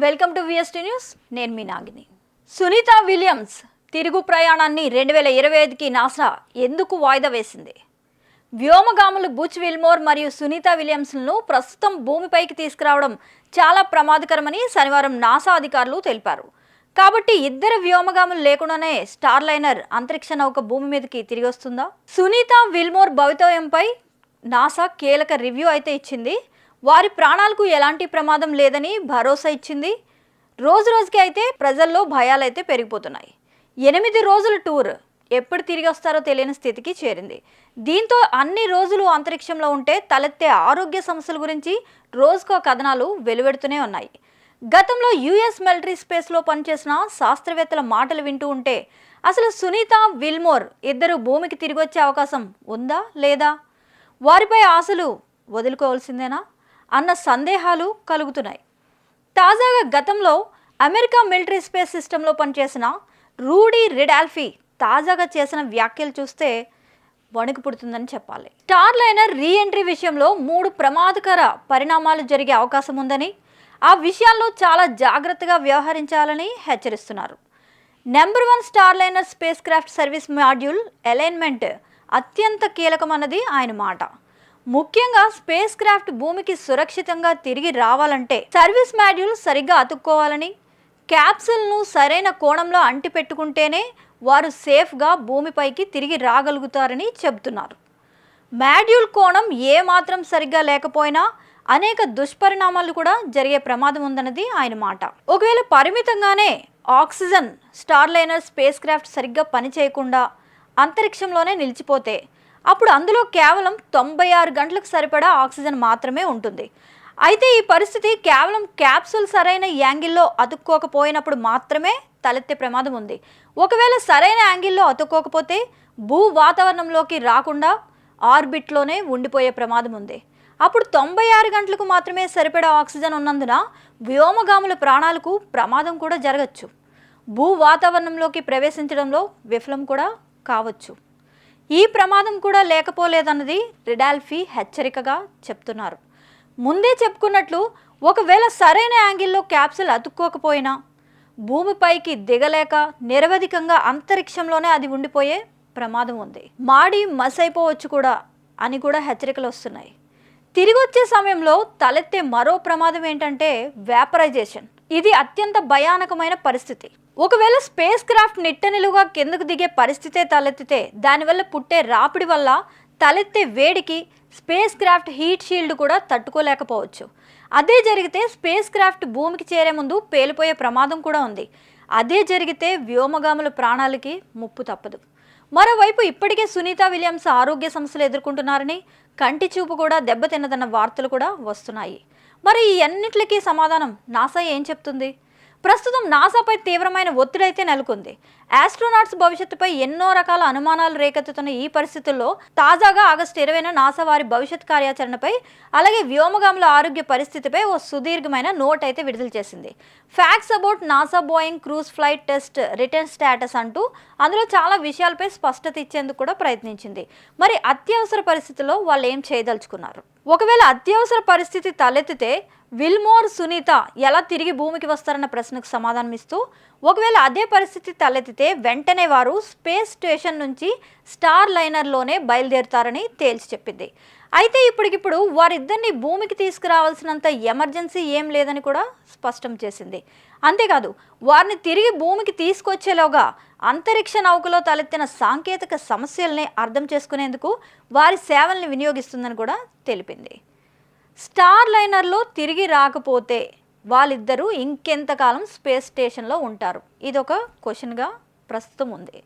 Welcome to VST news. నేను మీ నాగిని. Sunitha Williams తిరుగు ప్రయాణాన్ని 2025కి నాసా ఎందుకు వాయిదా వేసింది? వ్యోమగాములు బుచ్ విల్మోర్ మరియు సునీత విలియమ్స్లను ప్రస్తుతం భూమిపైకి తీసుకురావడం చాలా ప్రమాదకరమని శనివారం నాసా అధికారులు తెలిపారు. కాబట్టి ఇద్దరు వ్యోమగాములు లేకుండానే స్టార్ లైనర్ అంతరిక్ష నౌక భూమి మీదకి తిరిగి వస్తుందా? సునీత విల్మోర్ భవితవ్యంపై నాసా కీలక రివ్యూ అయితే ఇచ్చింది. వారి ప్రాణాలకు ఎలాంటి ప్రమాదం లేదని భరోసా ఇచ్చింది. రోజుకి అయితే ప్రజల్లో భయాలైతే పెరిగిపోతున్నాయి. 8 రోజుల టూర్ ఎప్పుడు తిరిగి వస్తారో తెలియని స్థితికి చేరింది. దీంతో అన్ని రోజులు అంతరిక్షంలో ఉంటే తలెత్తే ఆరోగ్య సమస్యల గురించి రోజుకో కథనాలు వెలువడుతూనే ఉన్నాయి. గతంలో యుఎస్ మిలిటరీ స్పేస్లో పనిచేసిన శాస్త్రవేత్తల మాటలు వింటూ ఉంటే అసలు సునీత విల్మోర్ ఇద్దరు భూమికి తిరిగి వచ్చే అవకాశం ఉందా లేదా, వారిపై ఆశలు వదులుకోవాల్సిందేనా అన్న సందేహాలు కలుగుతున్నాయి. తాజాగా గతంలో అమెరికా మిలిటరీ స్పేస్ సిస్టంలో పనిచేసిన రూడీ రిడాల్ఫీ తాజాగా చేసిన వ్యాఖ్యలు చూస్తే వణుకు పుడుతుందని చెప్పాలి. స్టార్ లైనర్ రీఎంట్రీ విషయంలో 3 ప్రమాదకర పరిణామాలు జరిగే అవకాశం ఉందని, ఆ విషయాల్లో చాలా జాగ్రత్తగా వ్యవహరించాలని హెచ్చరిస్తున్నారు. Number 1 star liner space craft service module alignment అత్యంత కీలకమన్నది ఆయన మాట. ముఖ్యంగా స్పేస్ క్రాఫ్ట్ భూమికి సురక్షితంగా తిరిగి రావాలంటే సర్వీస్ మాడ్యూల్ సరిగ్గా అతుక్కోవాలని, క్యాప్సూల్ను సరైన కోణంలో అంటిపెట్టుకుంటేనే వారు సేఫ్గా భూమిపైకి తిరిగి రాగలుగుతారని చెబుతున్నారు. మాడ్యూల్ కోణం ఏమాత్రం సరిగ్గా లేకపోయినా అనేక దుష్పరిణామాలు కూడా జరిగే ప్రమాదం ఉందన్నది ఆయన మాట. ఒకవేళ పరిమితంగానే oxygen Starliner spacecraft సరిగ్గా పనిచేయకుండా అంతరిక్షంలోనే నిలిచిపోతే అప్పుడు అందులో కేవలం 96 గంటలకు సరిపడా ఆక్సిజన్ మాత్రమే ఉంటుంది. అయితే ఈ పరిస్థితి కేవలం క్యాప్సూల్ సరైన యాంగిల్లో అతుక్కోకపోయినప్పుడు మాత్రమే తలెత్తే ప్రమాదం ఉంది. ఒకవేళ సరైన యాంగిల్లో అతుక్కోకపోతే భూ వాతావరణంలోకి రాకుండా ఆర్బిట్లోనే ఉండిపోయే ప్రమాదం ఉంది. అప్పుడు 96 గంటలకు మాత్రమే సరిపడా ఆక్సిజన్ ఉన్నందున వ్యోమగాముల ప్రాణాలకు ప్రమాదం కూడా జరగచ్చు. భూ వాతావరణంలోకి ప్రవేశించడంలో విఫలం కూడా కావచ్చు. ఈ ప్రమాదం కూడా లేకపోలేదన్నది రిడాల్ఫీ హెచ్చరికగా చెప్తున్నారు. ముందే చెప్పుకున్నట్లు ఒకవేళ సరైన యాంగిల్లో క్యాప్సూల్ అతుక్కోకపోయినా భూమిపైకి దిగలేక నిరవధికంగా అంతరిక్షంలోనే అది ఉండిపోయే ప్రమాదం ఉంది. మాడి మసైపోవచ్చు కూడా అని కూడా హెచ్చరికలు వస్తున్నాయి. తిరిగి వచ్చే సమయంలో తలెత్తే మరో ప్రమాదం ఏంటంటే వేపరైజేషన్. ఇది అత్యంత భయానకమైన పరిస్థితి. ఒకవేళ స్పేస్ క్రాఫ్ట్ నిట్టనిలుగా కిందకు దిగే పరిస్థితే తలెత్తితే దానివల్ల పుట్టే రాపిడి వల్ల తలెత్తే వేడికి స్పేస్ క్రాఫ్ట్ హీట్ షీల్డ్ కూడా తట్టుకోలేకపోవచ్చు. అదే జరిగితే స్పేస్ క్రాఫ్ట్ భూమికి చేరే ముందు పేలిపోయే ప్రమాదం కూడా ఉంది. అదే జరిగితే వ్యోమగాముల ప్రాణాలకి ముప్పు తప్పదు. మరోవైపు ఇప్పటికే సునీత విలియమ్స్ ఆరోగ్య సమస్యలు ఎదుర్కొంటున్నారని, కంటి చూపు కూడా దెబ్బతిన్నదన్న వార్తలు కూడా వస్తున్నాయి. మరి ఈ అన్నింటికి సమాధానం నాసా ఏం చెప్తుంది? ప్రస్తుతం నాసాపై తీవ్రమైన ఒత్తిడి అయితే నెలకొంది. ఆస్ట్రోనాట్స్ భవిష్యత్తుపై ఎన్నో రకాల అనుమానాలు రేకెత్తుతున్న ఈ పరిస్థితుల్లో తాజాగా ఆగస్టు 20న నాసా వారి భవిష్యత్ కార్యాచరణపై అలాగే వ్యోమగాముల ఆరోగ్య పరిస్థితిపై ఓ సుదీర్ఘమైన నోట్ అయితే విడుదల చేసింది. Facts about NASA Boeing cruise flight test written status అంటూ అందులో చాలా విషయాలపై స్పష్టత ఇచ్చేందుకు కూడా ప్రయత్నించింది. మరి అత్యవసర పరిస్థితుల్లో వాళ్ళు ఏం చేయదలుచుకున్నారు? ఒకవేళ అత్యవసర పరిస్థితి తలెత్తితే విల్మోర్, సునీత ఎలా తిరిగి భూమికి వస్తారన్న ప్రశ్నకు సమాధానం ఇస్తూ, ఒకవేళ అదే పరిస్థితి తలెత్తితే వెంటనే వారు స్పేస్ స్టేషన్ నుంచి స్టార్ లైనర్లోనే బయలుదేరుతారని తేల్చి చెప్పింది. అయితే ఇప్పటికిప్పుడు వారిద్దరిని భూమికి తీసుకురావాల్సినంత ఎమర్జెన్సీ ఏం లేదని కూడా స్పష్టం చేసింది. అంతేకాదు, వారిని తిరిగి భూమికి తీసుకొచ్చేలోగా అంతరిక్ష నౌకలో తలెత్తిన సాంకేతిక సమస్యల్ని అర్థం చేసుకునేందుకు వారి సేవల్ని వినియోగిస్తుందని కూడా తెలిపింది. స్టార్ లైనర్లో తిరిగి రాకపోతే వాళ్ళిద్దరూ ఇంకెంతకాలం స్పేస్ స్టేషన్లో ఉంటారు? ఇదొక క్వశ్చన్గా ప్రస్తుతం ఉంది.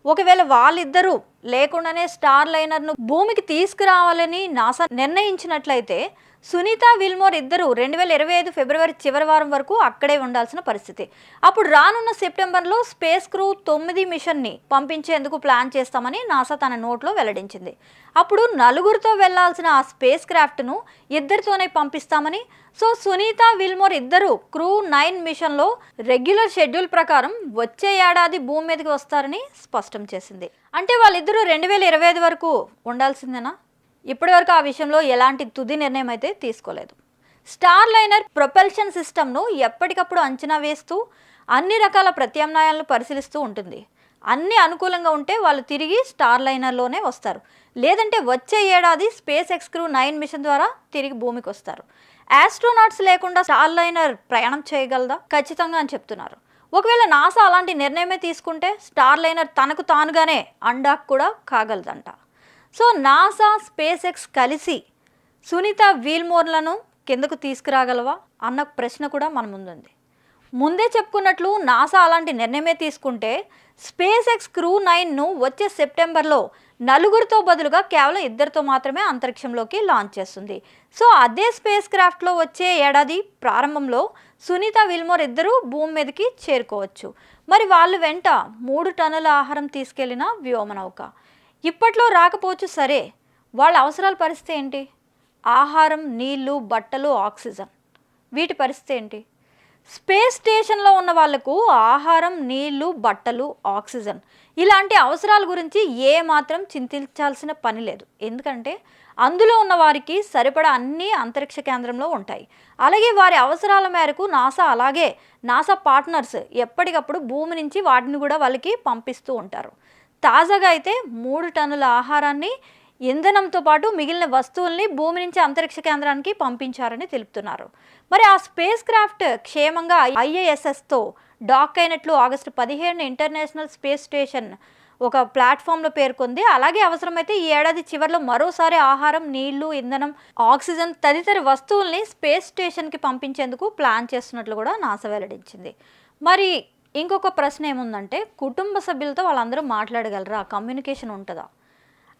ఒకవేళ వాళ్ళిద్దరూ లేకుండానే స్టార్ లైనర్ను భూమికి తీసుకురావాలని నాసా నిర్ణయించినట్లయితే సునీత విల్మోర్ ఇద్దరు 2025 ఫిబ్రవరి చివరి వారం వరకు అక్కడే ఉండాల్సిన పరిస్థితి. అప్పుడు రానున్న సెప్టెంబర్లో స్పేస్ క్రూ 9 మిషన్ని పంపించేందుకు ప్లాన్ చేస్తామని నాసా తన నోట్లో వెల్లడించింది. అప్పుడు 4గురితో వెళ్లాల్సిన ఆ స్పేస్ క్రాఫ్ట్ను ఇద్దరితోనే పంపిస్తామని, సో సునీత విల్మోర్ ఇద్దరు క్రూ 9 మిషన్లో రెగ్యులర్ షెడ్యూల్ ప్రకారం వచ్చే ఏడాది భూమి మీదకి వస్తారని స్పష్టం చేసింది. అంటే వాళ్ళిద్దరూ 2025 వరకు ఉండాల్సిందేనా? ఇప్పటివరకు ఆ విషయంలో ఎలాంటి తుది నిర్ణయం అయితే తీసుకోలేదు. స్టార్ లైనర్ ప్రొపల్షన్ సిస్టమ్ను ఎప్పటికప్పుడు అంచనా వేస్తూ అన్ని రకాల ప్రత్యామ్నాయాలను పరిశీలిస్తూ ఉంటుంది. అన్ని అనుకూలంగా ఉంటే వాళ్ళు తిరిగి స్టార్ లైనర్లోనే వస్తారు. లేదంటే వచ్చే ఏడాది స్పేస్ ఎక్స్ క్రూ 9 మిషన్ ద్వారా తిరిగి భూమికి వస్తారు. ఆస్ట్రోనాట్స్ లేకుండా స్టార్ లైనర్ ప్రయాణం చేయగలదా? ఖచ్చితంగా అని చెప్తున్నారు. ఒకవేళ నాసా అలాంటి నిర్ణయమే తీసుకుంటే స్టార్ లైనర్ తనకు తానుగానే అండాక్ కూడా కాగలదంట. సో నాసా, స్పేస్ ఎక్స్ కలిసి సునీత విల్మోర్లను కిందకు తీసుకురాగలవా అన్న ప్రశ్న కూడా మన ముందుంది. ముందే చెప్పుకున్నట్లు నాసా అలాంటి నిర్ణయమే తీసుకుంటే స్పేస్ ఎక్స్ క్రూ 9ను వచ్చే సెప్టెంబర్లో 4 బదులుగా కేవలం 2 మాత్రమే అంతరిక్షంలోకి లాంచ్ చేస్తుంది. సో అదే స్పేస్ క్రాఫ్ట్లో వచ్చే ఏడాది ప్రారంభంలో సునీత విల్మోర్ ఇద్దరు భూమి మీదకి చేరుకోవచ్చు. మరి వాళ్ళు వెంట 3 టన్నుల ఆహారం తీసుకెళ్లిన వ్యోమనౌక ఇప్పట్లో రాకపోవచ్చు సరే, వాళ్ళ అవసరాల పరిస్థితి ఏంటి? ఆహారం, నీళ్లు, బట్టలు, ఆక్సిజన్, వీటి పరిస్థితి ఏంటి? స్పేస్ స్టేషన్లో ఉన్న వాళ్లకు ఆహారం, నీళ్లు, బట్టలు, ఆక్సిజన్ ఇలాంటి అవసరాల గురించి ఏ మాత్రం చింతించాల్సిన పని లేదు. ఎందుకంటే అందులో ఉన్న వారికి సరిపడా అన్నీ అంతరిక్ష కేంద్రంలో ఉంటాయి. అలాగే వారి అవసరాల మేరకు నాసా పార్ట్నర్స్ ఎప్పటికప్పుడు భూమి నుంచి వాటిని కూడా వాళ్ళకి పంపిస్తూ ఉంటారు. తాజాగా అయితే 3 టన్నుల ఆహారాన్ని, ఇంధనంతో పాటు మిగిలిన వస్తువుల్ని భూమి నుంచి అంతరిక్ష కేంద్రానికి పంపించారని తెలుపుతున్నారు. మరి ఆ స్పేస్ క్రాఫ్ట్ క్షేమంగా IISSతో డాక్ అయినట్లు ఆగస్టు 17 ఇంటర్నేషనల్ స్పేస్ స్టేషన్ ఒక ప్లాట్ఫామ్లో పేర్కొంది. అలాగే అవసరమైతే ఈ ఏడాది చివరిలో మరోసారి ఆహారం, నీళ్లు, ఇంధనం, ఆక్సిజన్ తదితర వస్తువుల్ని స్పేస్ స్టేషన్కి పంపించేందుకు ప్లాన్ చేస్తున్నట్లు కూడా నాసా వెల్లడించింది. మరి ఇంకొక ప్రశ్న ఏముందంటే, కుటుంబ సభ్యులతో వాళ్ళందరూ మాట్లాడగలరా? కమ్యూనికేషన్ ఉంటుందా?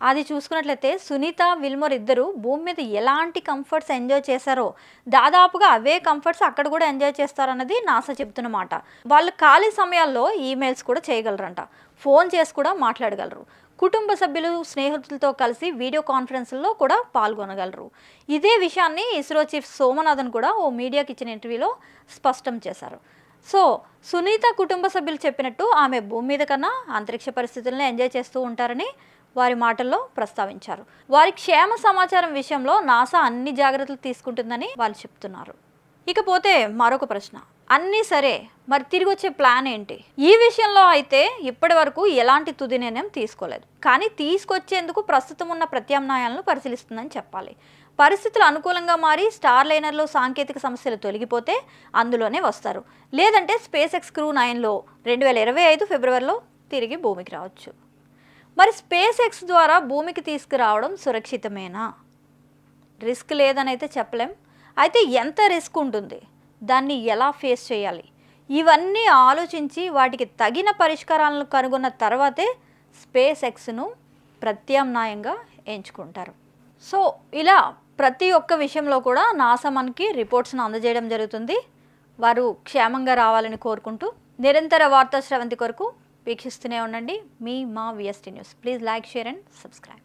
అది చూసుకున్నట్లయితే సునీత విల్మోర్ ఇద్దరు భూమి మీద ఎలాంటి కంఫర్ట్స్ ఎంజాయ్ చేశారో దాదాపుగా అవే కంఫర్ట్స్ అక్కడ కూడా ఎంజాయ్ చేస్తారన్నది నాసా చెప్తున్నమాట. వాళ్ళు ఖాళీ సమయాల్లో ఈమెయిల్స్ కూడా చేయగలరంట, ఫోన్ చేసి కూడా మాట్లాడగలరు, కుటుంబ సభ్యులు, స్నేహితులతో కలిసి వీడియో కాన్ఫరెన్స్లో కూడా పాల్గొనగలరు. ఇదే విషయాన్ని ఇస్రో చీఫ్ సోమనాథన్ కూడా ఓ మీడియాకి ఇచ్చిన ఇంటర్వ్యూలో స్పష్టం చేశారు. సో సునీత కుటుంబ సభ్యులు చెప్పినట్టు ఆమె భూమి మీద కన్నా అంతరిక్ష పరిస్థితులను ఎంజాయ్ చేస్తూ ఉంటారని వారి మాటల్లో ప్రస్తావించారు. వారి క్షేమ సమాచారం విషయంలో నాసా అన్ని జాగ్రత్తలు తీసుకుంటుందని వాళ్ళు చెప్తున్నారు. ఇకపోతే మరొక ప్రశ్న, అన్నీ సరే మరి తిరిగి వచ్చే ప్లాన్ ఏంటి? ఈ విషయంలో అయితే ఇప్పటి వరకు ఎలాంటి తుది నిర్ణయం తీసుకోలేదు. కానీ తీసుకొచ్చేందుకు ప్రస్తుతం ఉన్న ప్రత్యామ్నాయాలను పరిశీలిస్తుందని చెప్పాలి. పరిస్థితులు అనుకూలంగా మారి స్టార్ లైనర్లో సాంకేతిక సమస్యలు తొలగిపోతే అందులోనే వస్తారు. లేదంటే స్పేస్ ఎక్స్ క్రూ 9లో 2025 ఫిబ్రవరిలో తిరిగి భూమికి రావచ్చు. మరి స్పేస్ ఎక్స్ ద్వారా భూమికి తీసుకురావడం సురక్షితమేనా? రిస్క్ లేదని అయితే చెప్పలేం. అయితే ఎంత రిస్క్ ఉంటుంది, దాన్ని ఎలా ఫేస్ చేయాలి, ఇవన్నీ ఆలోచించి వాటికి తగిన పరిష్కారాలను కనుగొన్న తర్వాతే స్పేస్ ఎక్స్ను ప్రత్యామ్నాయంగా ఎంచుకుంటారు. సో ఇలా ప్రతి ఒక్క విషయంలో కూడా నాసా మనకి రిపోర్ట్స్ను అందజేయడం జరుగుతుంది. వారు క్షేమంగా రావాలని కోరుకుంటూ నిరంతర వార్తా స్రవంతి కొరకు వీక్షిస్తూనే ఉండండి మా VST news. Please like, share and subscribe.